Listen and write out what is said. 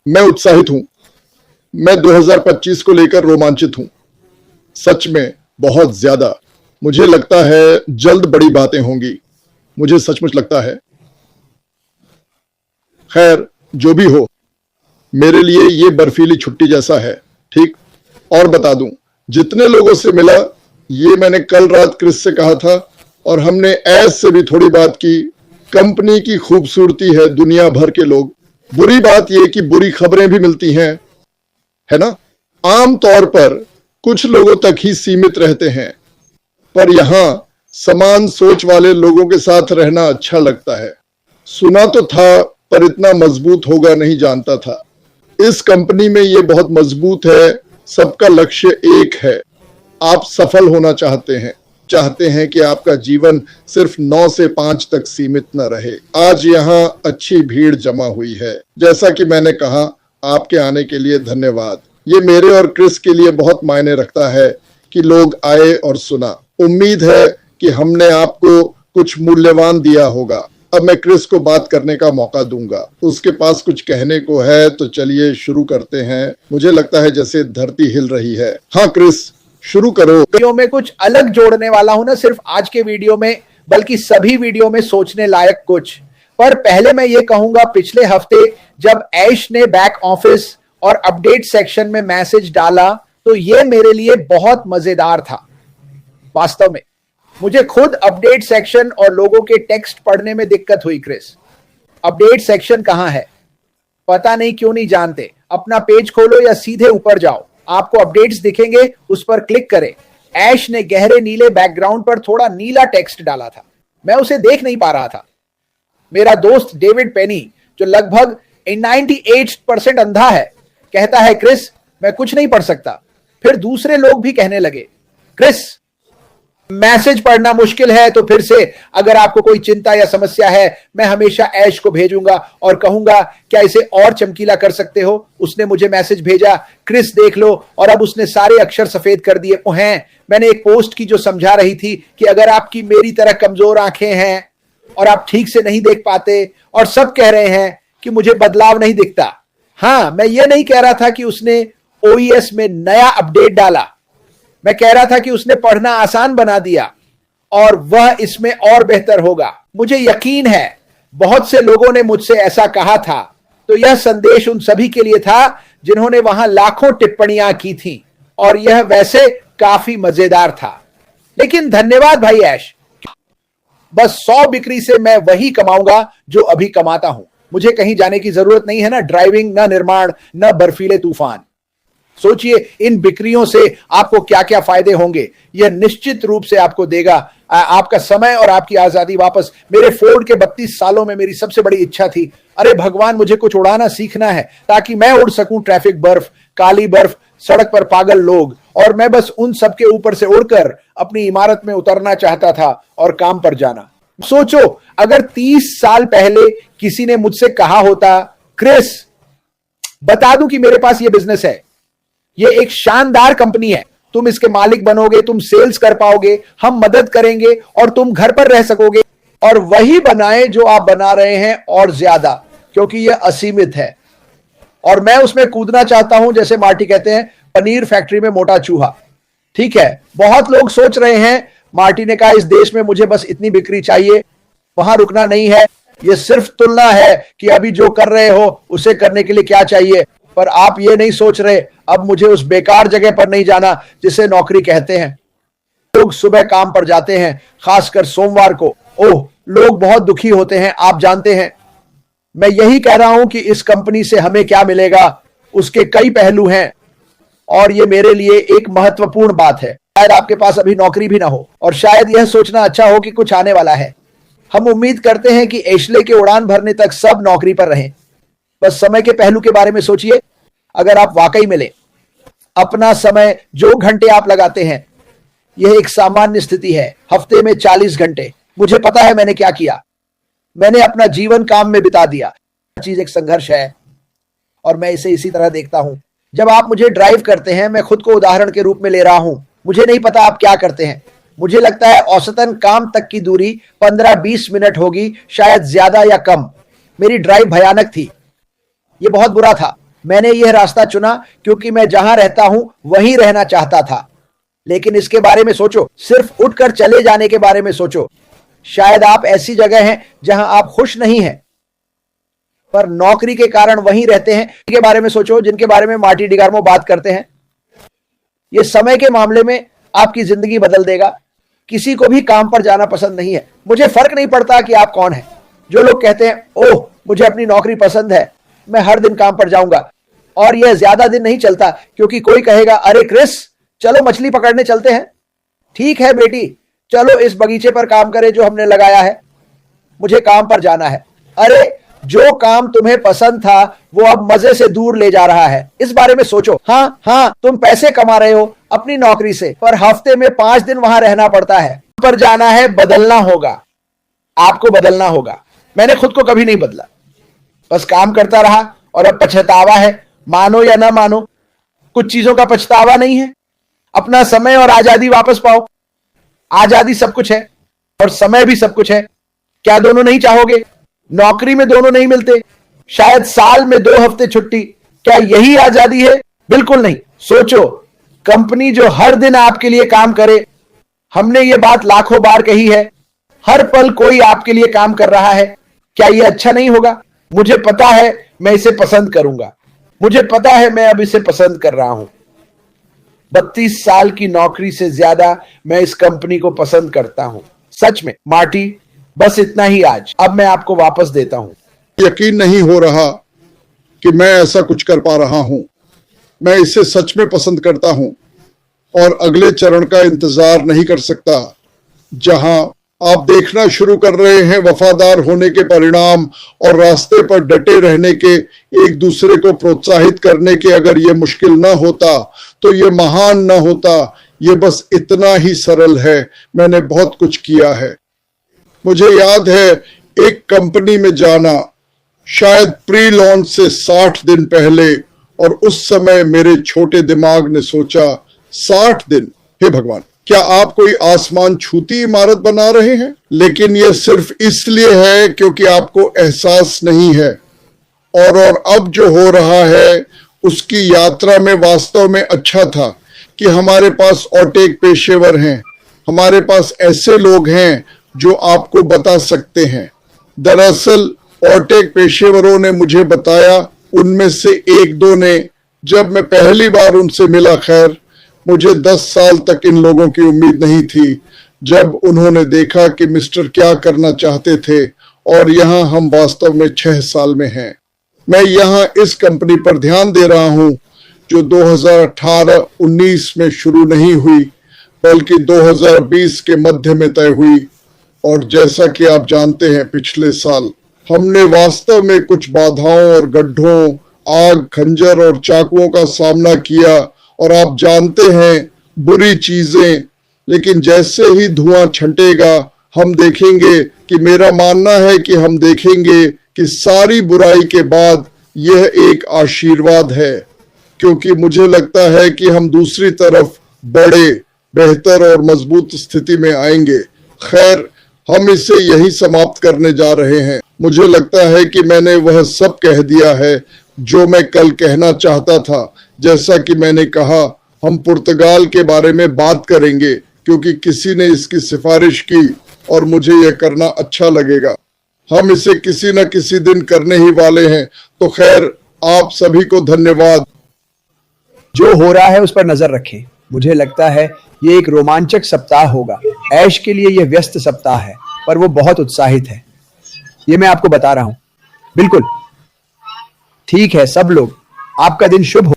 मैं उत्साहित हूं। मैं 2025 को लेकर रोमांचित हूं, सच में बहुत ज्यादा। मुझे लगता है जल्द बड़ी बातें होंगी, मुझे सचमुच लगता है। खैर, जो भी हो, मेरे लिए ये बर्फीली छुट्टी जैसा है, ठीक। और बता दूं, जितने लोगों से मिला, ये मैंने कल रात क्रिस से कहा था, और हमने ऐस से भी थोड़ी बात की। कंपनी की खूबसूरती है दुनिया भर के लोग। बुरी बात यह कि बुरी खबरें भी मिलती हैं, है ना। आम तौर पर कुछ लोगों तक ही सीमित रहते हैं, पर यहां समान सोच वाले लोगों के साथ रहना अच्छा लगता है। सुना तो था, पर इतना मजबूत होगा नहीं जानता था। इस कंपनी में ये बहुत मजबूत है। सबका लक्ष्य एक है, आप सफल होना चाहते हैं कि आपका जीवन सिर्फ 9 से 5 तक सीमित न रहे। आज यहाँ अच्छी भीड़ जमा हुई है। जैसा कि मैंने कहा, आपके आने के लिए धन्यवाद। ये मेरे और क्रिस के लिए बहुत मायने रखता है कि लोग आए और सुना। उम्मीद है कि हमने आपको कुछ मूल्यवान दिया होगा। अब मैं क्रिस को बात करने का मौका दूंगा। उसके पास कुछ कहने को है, तो चलिए शुरू करते हैं। मुझे लगता है जैसे धरती हिल रही है। हाँ क्रिस, शुरू करो। वीडियो में कुछ अलग जोड़ने वाला हूं, ना सिर्फ आज के वीडियो में बल्कि सभी वीडियो में सोचने लायक कुछ। पर पहले मैं ये कहूंगा, पिछले हफ्ते जब ऐश ने बैक ऑफिस और अपडेट सेक्शन में मैसेज डाला, तो ये मेरे लिए बहुत मजेदार था। वास्तव में मुझे खुद अपडेट सेक्शन और लोगों के टेक्स्ट पढ़ने में दिक्कत हुई। क्रिस, अपडेट सेक्शन कहां है? पता नहीं क्यों नहीं जानते। अपना पेज खोलो या सीधे ऊपर जाओ, आपको अपडेट्स दिखेंगे, उस पर क्लिक करें। ऐश ने गहरे नीले बैकग्राउंड पर थोड़ा नीला टेक्स्ट डाला था। मैं उसे देख नहीं पा रहा था। मेरा दोस्त डेविड पेनी, जो लगभग 98% अंधा है, कहता है, क्रिस मैं कुछ नहीं पढ़ सकता। फिर दूसरे लोग भी कहने लगे, क्रिस मैसेज पढ़ना मुश्किल है, तो फिर से अगर आपको कोई चिंता या समस्या है, मैं हमेशा ऐश को भेजूंगा और कहूंगा, क्या इसे और चमकीला कर सकते हो? उसने मुझे मैसेज भेजा, क्रिस देख लो, और अब उसने सारे अक्षर सफेद कर दिए हैं। मैंने एक पोस्ट की जो समझा रही थी कि अगर आपकी मेरी तरह कमजोर आंखें हैं और आप ठीक से नहीं देख पाते, और सब कह रहे हैं कि मुझे बदलाव नहीं दिखता। हाँ, मैं ये नहीं कह रहा था कि उसने OES में नया अपडेट डाला। मैं कह रहा था कि उसने पढ़ना आसान बना दिया और वह इसमें और बेहतर होगा। मुझे यकीन है बहुत से लोगों ने मुझसे ऐसा कहा था, तो यह संदेश उन सभी के लिए था जिन्होंने वहां लाखों टिप्पणियां की थी, और यह वैसे काफी मजेदार था। लेकिन धन्यवाद भाई ऐश, बस 100 बिक्री से मैं वही कमाऊंगा जो अभी कमाता हूं। मुझे कहीं जाने की जरूरत नहीं है, ना ड्राइविंग, ना निर्माण, ना बर्फीले तूफान। सोचिए इन बिक्रियों से आपको क्या क्या फायदे होंगे। यह निश्चित रूप से आपको देगा आपका समय और आपकी आजादी वापस। मेरे फोर्ड के 32 सालों में मेरी सबसे बड़ी इच्छा थी, अरे भगवान मुझे कुछ उड़ाना सीखना है ताकि मैं उड़ सकूं। ट्रैफिक बर्फ, काली बर्फ, सड़क पर पागल लोग, और मैं बस उन सब के ऊपर से उड़कर अपनी इमारत में उतरना चाहता था और काम पर जाना। सोचो, अगर 30 साल पहले किसी ने मुझसे कहा होता, क्रिस बता दूं कि मेरे पास यह बिजनेस है, ये एक शानदार कंपनी है, तुम इसके मालिक बनोगे, तुम सेल्स कर पाओगे, हम मदद करेंगे और तुम घर पर रह सकोगे, और वही बनाए जो आप बना रहे हैं और ज्यादा, क्योंकि यह असीमित है और मैं उसमें कूदना चाहता हूं। जैसे मार्टी कहते हैं, पनीर फैक्ट्री में मोटा चूहा। ठीक है, बहुत लोग सोच रहे हैं, मार्टी ने कहा, इस देश में मुझे बस इतनी बिक्री चाहिए। वहां रुकना नहीं है, यह सिर्फ तुलना है कि अभी जो कर रहे हो उसे करने के लिए क्या चाहिए। पर आप ये नहीं सोच रहे, अब मुझे उस बेकार जगह पर नहीं जाना जिसे नौकरी कहते हैं। लोग सुबह काम पर जाते हैं, खासकर सोमवार को। ओह, लोग बहुत दुखी होते हैं, आप जानते हैं। मैं यही कह रहा हूं कि इस कंपनी से हमें क्या मिलेगा, उसके कई पहलू हैं, और ये मेरे लिए एक महत्वपूर्ण बात है। शायद आपके पास अभी नौकरी भी ना हो, और शायद यह सोचना अच्छा हो कि कुछ आने वाला है। हम उम्मीद करते हैं कि एशले के उड़ान भरने तक सब नौकरी पर रहें। बस समय के पहलू के बारे में सोचिए। अगर आप वाकई मिले, अपना समय जो घंटे आप लगाते हैं, यह एक सामान्य स्थिति है, हफ्ते में 40 घंटे। मुझे पता है मैंने क्या किया, मैंने अपना जीवन काम में बिता दिया। चीज एक संघर्ष है और मैं इसे इसी तरह देखता हूं। जब आप मुझे ड्राइव करते हैं, मैं खुद को उदाहरण के रूप में ले रहा हूं। मुझे नहीं पता आप क्या करते हैं। मुझे लगता है औसतन काम तक की दूरी 15-20 मिनट होगी, शायद ज्यादा या कम। मेरी ड्राइव भयानक थी, यह बहुत बुरा था। मैंने यह रास्ता चुना क्योंकि मैं जहां रहता हूं वहीं रहना चाहता था। लेकिन इसके बारे में सोचो, सिर्फ उठकर चले जाने के बारे में सोचो। शायद आप ऐसी जगह हैं जहां आप खुश नहीं हैं, पर नौकरी के कारण वहीं रहते हैं। के बारे में सोचो जिनके बारे में मार्टी डिगार्मो बात करते हैं। यह समय के मामले में आपकी जिंदगी बदल देगा। किसी को भी काम पर जाना पसंद नहीं है। मुझे फर्क नहीं पड़ता कि आप कौन हैं। जो लोग कहते हैं, ओह मुझे अपनी नौकरी पसंद है, मैं हर दिन काम पर जाऊंगा, और यह ज्यादा दिन नहीं चलता क्योंकि कोई कहेगा, अरे क्रिस चलो मछली पकड़ने चलते हैं। ठीक है बेटी, चलो इस बगीचे पर काम करें जो हमने लगाया है, मुझे काम पर जाना है। अरे जो काम तुम्हें पसंद था वो अब मजे से दूर ले जा रहा है। इस बारे में सोचो। हाँ, तुम पैसे कमा रहे हो अपनी नौकरी से, पर हफ्ते में 5 दिन वहां रहना पड़ता है। पर जाना है, बदलना होगा, आपको बदलना होगा। मैंने खुद को कभी नहीं बदला, बस काम करता रहा, और अब पछतावा है। मानो या ना मानो, कुछ चीजों का पछतावा नहीं है। अपना समय और आजादी वापस पाओ। आजादी सब कुछ है और समय भी सब कुछ है। क्या दोनों नहीं चाहोगे? नौकरी में दोनों नहीं मिलते। शायद साल में 2 हफ्ते छुट्टी, क्या यही आजादी है? बिल्कुल नहीं। सोचो, कंपनी जो हर दिन आपके लिए काम करे। हमने ये बात लाखों बार कही है, हर पल कोई आपके लिए काम कर रहा है। क्या यह अच्छा नहीं होगा? मुझे पता है मैं इसे पसंद करूंगा। मुझे पता है मैं अब इसे पसंद कर रहा हूं। 32 साल की नौकरी से ज्यादा मैं इस कंपनी को पसंद करता हूं। सच में मार्टी, बस इतना ही आज। अब मैं आपको वापस देता हूं। यकीन नहीं हो रहा कि मैं ऐसा कुछ कर पा रहा हूं। मैं इसे सच में पसंद करता हूं और अगले चरण का इंतजार नहीं कर सकता, जहां आप देखना शुरू कर रहे हैं वफादार होने के परिणाम और रास्ते पर डटे रहने के, एक दूसरे को प्रोत्साहित करने के। अगर ये मुश्किल ना होता तो ये महान ना होता। ये बस इतना ही सरल है। मैंने बहुत कुछ किया है। मुझे याद है एक कंपनी में जाना, शायद प्री लॉन्च से 60 दिन पहले, और उस समय मेरे छोटे दिमाग ने सोचा, 60 दिन, हे भगवान, क्या आप कोई आसमान छूती इमारत बना रहे हैं? लेकिन यह सिर्फ इसलिए है क्योंकि आपको एहसास नहीं है। और अब जो हो रहा है उसकी यात्रा में वास्तव में अच्छा था कि हमारे पास ऑटेक पेशेवर हैं। हमारे पास ऐसे लोग हैं जो आपको बता सकते हैं। दरअसल ऑटेक पेशेवरों ने मुझे बताया, उनमें से 1-2 ने, जब मैं पहली बार उनसे मिला। खैर, मुझे 10 साल तक इन लोगों की उम्मीद नहीं थी, जब उन्होंने देखा कि मिस्टर क्या करना चाहते थे, और यहाँ हम वास्तव में 6 साल में हैं। मैं यहाँ इस कंपनी पर ध्यान दे रहा हूँ जो 2018-19 में शुरू नहीं हुई, बल्कि 2020 के मध्य में तय हुई। और जैसा कि आप जानते हैं, पिछले साल हमने वास्तव में कुछ बाधाओं और गड्ढों, आग, खंजर और चाकुओं का सामना किया, और आप जानते हैं, बुरी चीजें। लेकिन जैसे ही धुआं छंटेगा, हम देखेंगे कि, मेरा मानना है कि हम देखेंगे कि सारी बुराई के बाद यह एक आशीर्वाद है, क्योंकि मुझे लगता है कि हम दूसरी तरफ बड़े, बेहतर और मजबूत स्थिति में आएंगे। खैर, हम इसे यही समाप्त करने जा रहे हैं। मुझे लगता है कि मैंने वह सब कह दिया है जो मैं कल कहना चाहता था। जैसा कि मैंने कहा, हम पुर्तगाल के बारे में बात करेंगे क्योंकि किसी ने इसकी सिफारिश की और मुझे यह करना अच्छा लगेगा। हम इसे किसी न किसी दिन करने ही वाले हैं। तो खैर, आप सभी को धन्यवाद। जो हो रहा है उस पर नजर रखें। मुझे लगता है ये एक रोमांचक सप्ताह होगा। ऐश के लिए यह व्यस्त सप्ताह है, पर वो बहुत उत्साहित है। ये मैं आपको बता रहा हूं। बिल्कुल ठीक है सब लोग, आपका दिन शुभ हो।